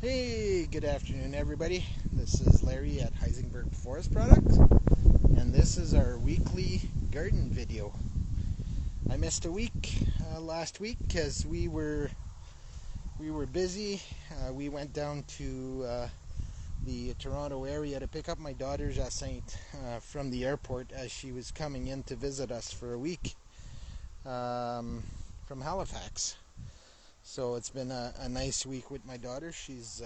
Hey, good afternoon, everybody. This is Larry at Heisenberg Forest Products, and this is our weekly garden video. I missed a week last week because we were busy. We went down to the Toronto area to pick up my daughter Jacinthe from the airport as she was coming in to visit us for a week from Halifax. So it's been a nice week with my daughter. She's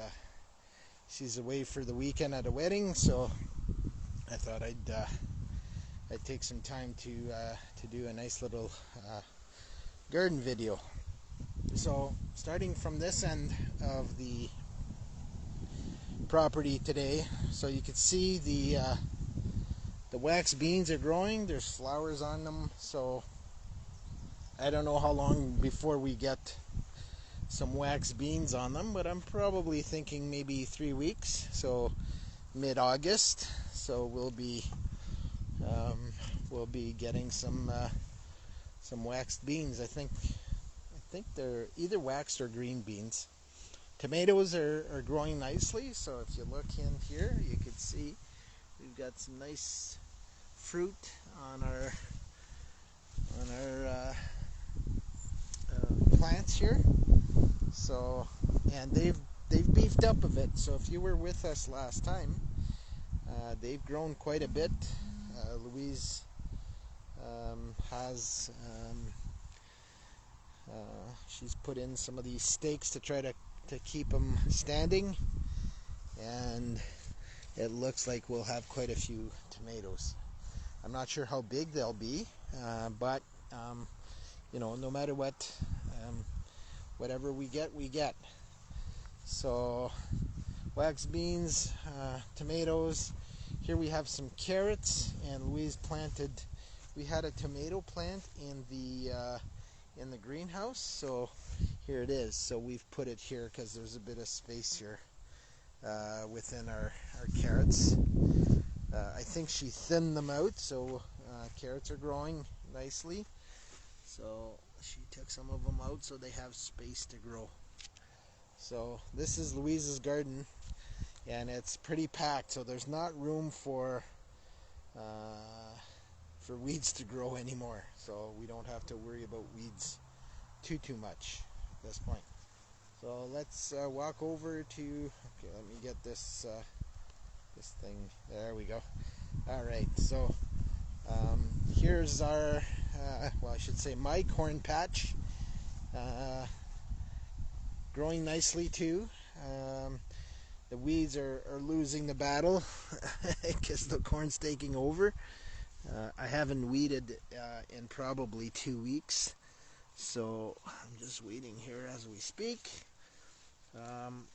away for the weekend at a wedding, so I thought I'd take some time to do a nice little garden video. So starting from this end of the property today, so you can see the wax beans are growing. There's flowers on them, so I don't know how long before we get some wax beans on them, but I'm probably thinking maybe 3 weeks, so mid-August. So we'll be getting some waxed beans. I think they're either waxed or green beans. Tomatoes are growing nicely, so if you look in here, you can see we've got some nice fruit on our plants here. So, and they've beefed up a bit. So if you were with us last time, they've grown quite a bit. Louise has she's put in some of these stakes to try to keep them standing, and it looks like we'll have quite a few tomatoes. I'm not sure how big they'll be, but no matter what, whatever we get, we get. So wax beans, tomatoes. Here we have some carrots, and Louise planted. We had a tomato plant in the greenhouse, so here it is. So we've put it here because there's a bit of space here within our carrots. I think she thinned them out, so carrots are growing nicely. So she took some of them out so they have space to grow. So this is Louise's garden, and it's pretty packed, so there's not room for weeds to grow anymore. So we don't have to worry about weeds too much at this point. So let's walk over to. Okay, let me get this thing. There we go. All right. So here's our. I should say my corn patch. Growing nicely too. The weeds are losing the battle because the corn's taking over. I haven't weeded in probably 2 weeks, so I'm just weeding here as we speak.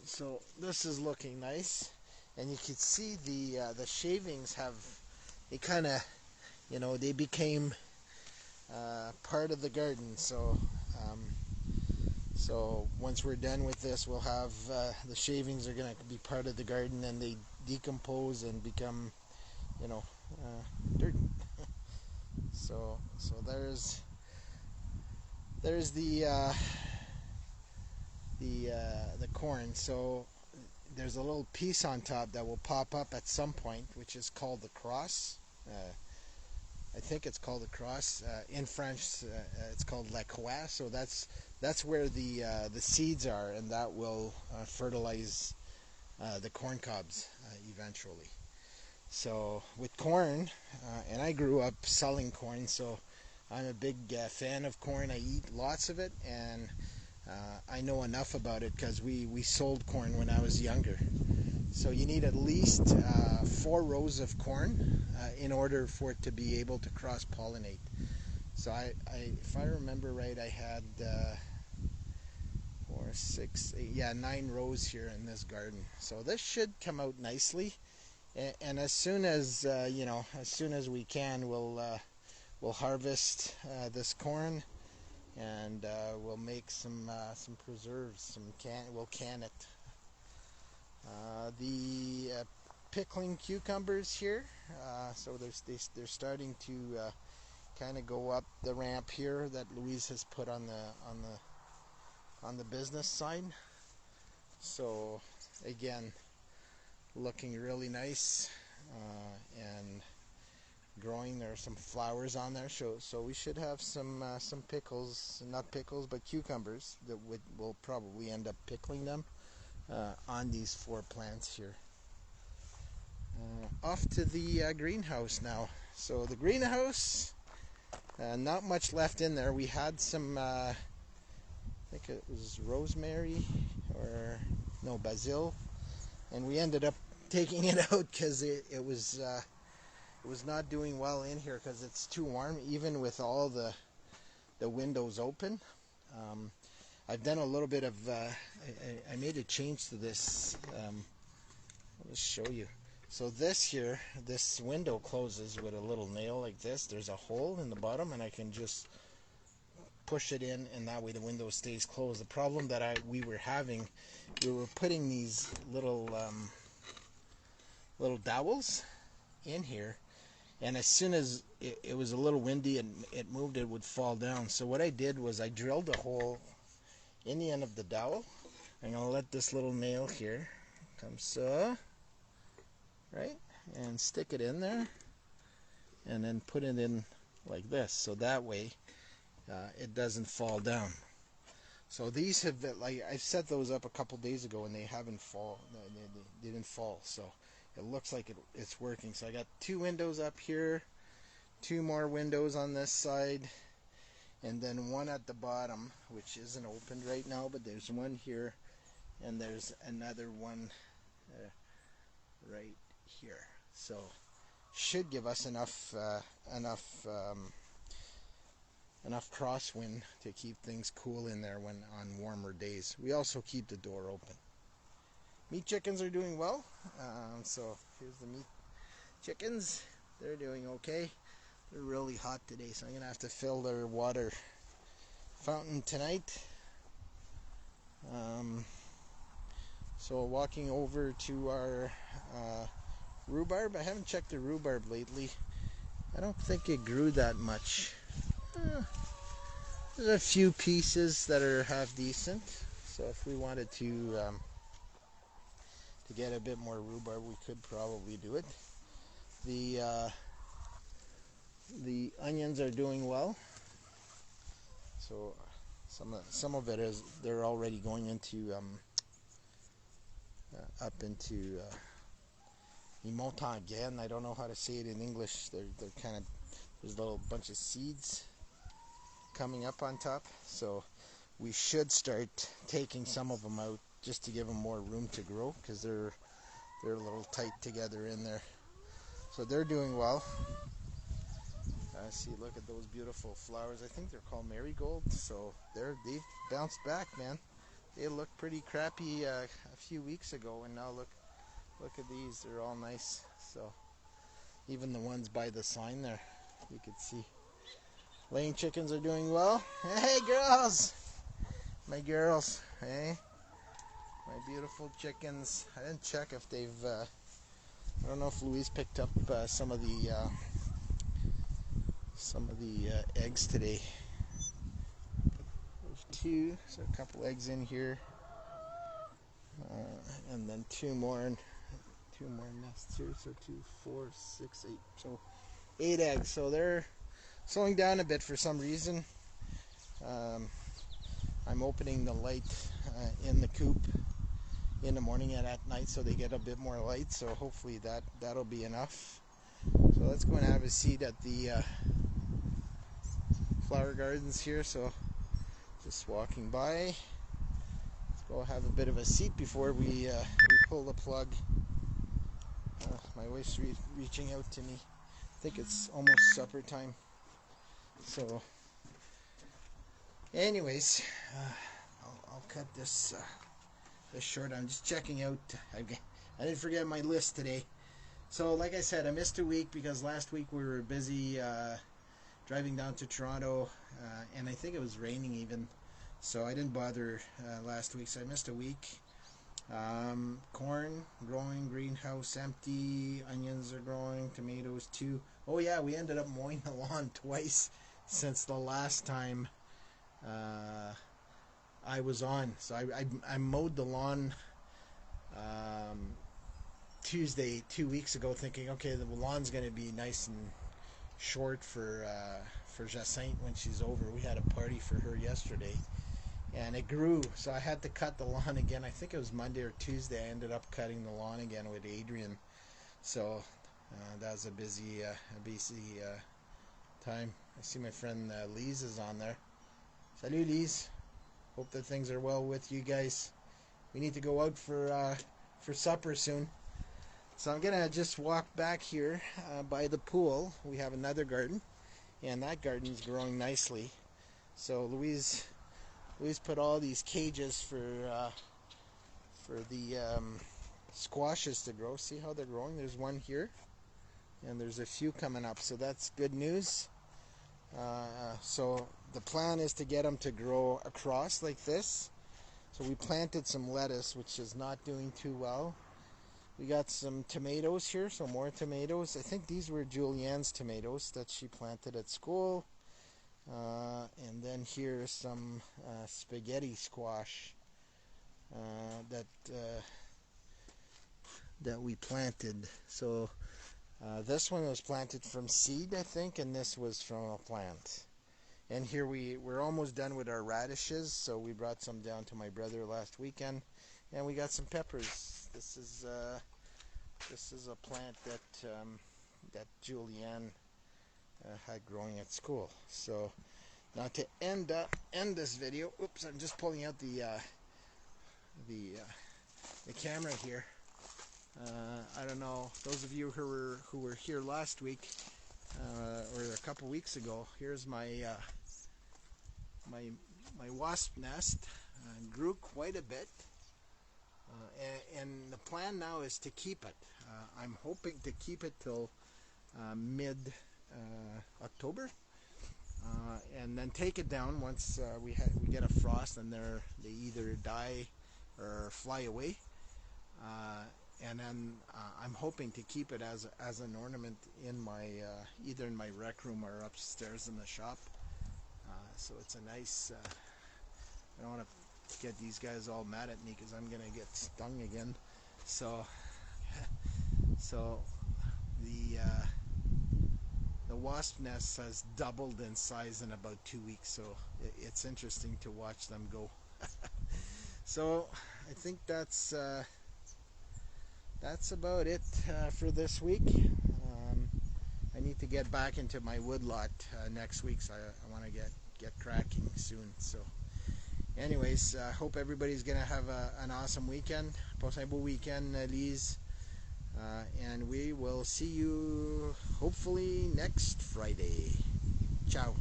So this is looking nice, and you can see the shavings they kind of, they became part of the garden. So once we're done with this, we'll have the shavings are going to be part of the garden, and they decompose and become, dirt. So there's the corn. So there's a little piece on top that will pop up at some point, which is called the cross. I think it's called the cross. In French, it's called la croix. So that's where the seeds are, and that will fertilize the corn cobs eventually. So with corn, and I grew up selling corn, so I'm a big fan of corn. I eat lots of it, and I know enough about it because we sold corn when I was younger. So you need at least 4 rows of corn in order for it to be able to cross-pollinate. So if I remember right, I had 4, 6, 8, 9 rows here in this garden. So this should come out nicely. And as soon as as soon as we can, we'll harvest this corn, and we'll make some preserves. We'll can it. The pickling cucumbers here. So they're starting to kind of go up the ramp here that Louise has put on the business side. So again, looking really nice and growing. There are some flowers on there, so we should have some pickles, not pickles, but cucumbers that we'll probably end up pickling them on these 4 plants here. Off to the greenhouse now. So the greenhouse, not much left in there. We had some, I think it was rosemary or no, basil, and we ended up taking it out because it was not doing well in here because it's too warm, even with all the windows open. I've done a little bit of, I made a change to this. I'll just show you. So this here, this window closes with a little nail like this. There's a hole in the bottom, and I can just push it in, and that way the window stays closed. The problem that we were having, we were putting these little dowels in here, and as soon as it was a little windy and it moved, it would fall down. So what I did was I drilled a hole in the end of the dowel. I'm going to let this little nail here come so, right, and stick it in there, and then put it in like this, so that way it doesn't fall down. So these have been, like, I set those up a couple days ago and they haven't they didn't fall, so it looks like it's working. So I got 2 windows up here, 2 more windows on this side, and then one at the bottom, which isn't opened right now, but there's one here, and there's another one right here. So should give us enough crosswind to keep things cool in there when on warmer days. We also keep the door open. Meat chickens are doing well. So here's the meat chickens. They're doing okay. They're really hot today, so I'm gonna have to fill their water fountain tonight. So walking over to our rhubarb. I haven't checked the rhubarb lately. I don't think it grew that much. There's a few pieces that are half decent. So if we wanted to get a bit more rhubarb, we could probably do it. The onions are doing well. So some of it is, they're already going into up into Imotan again. I don't know how to say it in English. They're kind of, there's a little bunch of seeds coming up on top. So we should start taking some of them out just to give them more room to grow, because they're a little tight together in there. So they're doing well. See, look at those beautiful flowers. I think they're called marigolds. So they've bounced back, man. They looked pretty crappy a few weeks ago, and now look at these. They're all nice. So even the ones by the sign there, you could see. Laying chickens are doing well. Hey, girls! My girls, hey? My beautiful chickens. I didn't check if they've, I don't know if Louise picked up some of the eggs today. There's 2, so a couple eggs in here, and then 2 more nests here. So 2, 4, 6, 8. So 8 eggs. So they're slowing down a bit for some reason. I'm opening the light in the coop in the morning and at night, so they get a bit more light. So hopefully that'll be enough. So let's go and have a seat at the flower gardens here. So just walking by. Let's go have a bit of a seat before we pull the plug. My wife's reaching out to me. I think it's almost supper time. So anyways, I'll cut this short. I'm just checking out. I didn't forget my list today. So like I said, I missed a week because last week we were busy driving down to Toronto, and I think it was raining even, so I didn't bother last week, so I missed a week. Corn growing, greenhouse empty, onions are growing, tomatoes too. Oh yeah, we ended up mowing the lawn twice since the last time I was on. So I mowed the lawn Tuesday 2 weeks ago, thinking, okay, the lawn's going to be nice and short for Jacinthe when she's over. We had a party for her yesterday, and it grew, so I had to cut the lawn again. I think it was Monday or Tuesday. I ended up cutting the lawn again with Adrian. So that was a busy time. I see my friend Lise is on there. Salut, Lise. Hope that things are well with you guys. We need to go out for supper soon. So I'm gonna just walk back here by the pool. We have another garden, and that garden's growing nicely. So Louise put all these cages for the squashes to grow. See how they're growing? There's one here, and there's a few coming up. So that's good news. So the plan is to get them to grow across like this. So we planted some lettuce, which is not doing too well. We got some tomatoes here, so more tomatoes. I think these were Julianne's tomatoes that she planted at school. And then here's some spaghetti squash that we planted. So this one was planted from seed, I think, and this was from a plant. And here we're almost done with our radishes, so we brought some down to my brother last weekend, and we got some peppers. This is a plant that Julianne had growing at school. So now to end this video, oops, I'm just pulling out the camera here. I don't know, those of you who were here last week or a couple weeks ago, here's my my wasp nest. Grew quite a bit, and the plan now is to keep it. I'm hoping to keep it till mid October, and then take it down once we get a frost and they either die or fly away. And then I'm hoping to keep it as an ornament in my either in my rec room or upstairs in the shop. So it's a nice. I don't want to get these guys all mad at me because I'm gonna get stung again. So the wasp nest has doubled in size in about 2 weeks. So it's interesting to watch them go. So I think that's about it for this week. I need to get back into my woodlot next week, so I want to get cracking soon. So anyways, hope everybody's gonna have an awesome weekend. Passe un beau weekend, Lise. And we will see you hopefully next Friday. Ciao.